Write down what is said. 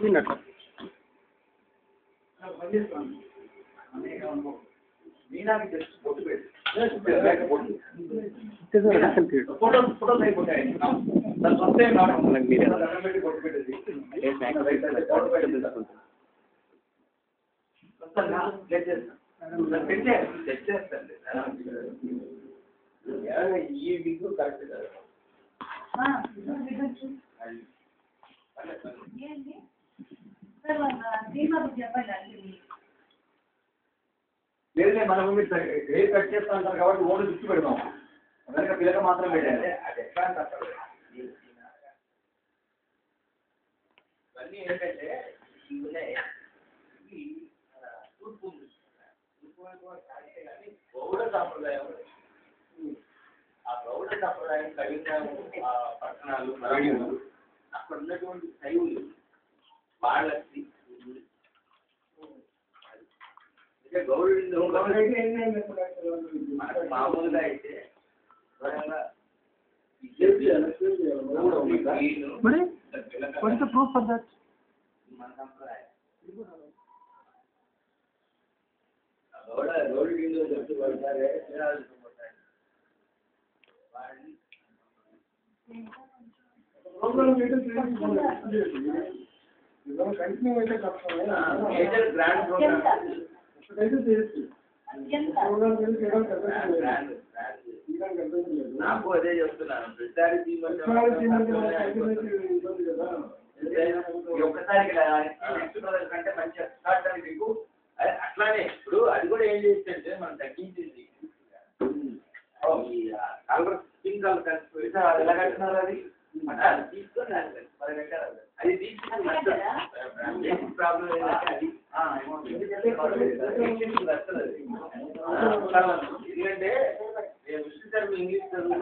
విన్నట్టు ఈ week correct కదా లేదు మనము మీరు హెయిర్ కట్ చేస్తా అంటారు కాబట్టి ఓన్లీ జుట్టు పెడదాం అందుకే పిల్లక మాత్రం పెట్టండి అది ఎట్లా అంటారు ఇవన్నీ ఏంటంటే తూర్పు గౌడ సాంప్రదాయం ఆ గౌడ సాంప్రదాయం కలిగిన పట్టణాలు మరణ్యులు అక్కడ ఉన్నటువంటి శైవులు వాళ్ళకి గౌరవ మామూలుగా అయితే ప్రూఫ్ ఫర్ దట్ మన సంప్రదాయం గౌరవ చెప్తూ పడతారే కంటిన్యూ అయితే గ్రాండ్ ప్రోగ్రామ్ నాకు అదే చెప్తున్నాను ఒక్కసారి కంటే మంచిగా మీకు అట్లానే ఇప్పుడు అది కూడా ఏం చేస్తుంటే మనం తగ్గించేసి కలర్ స్కిన్ కలర్ కలిసి అది ఎలా కట్టినారు అది తీసుకొని అది తీసుకుని ప్రాబ్లం ఏంటంటే అది ఎందుకంటే విష్ణు ఇంగ్లీష్ చదువు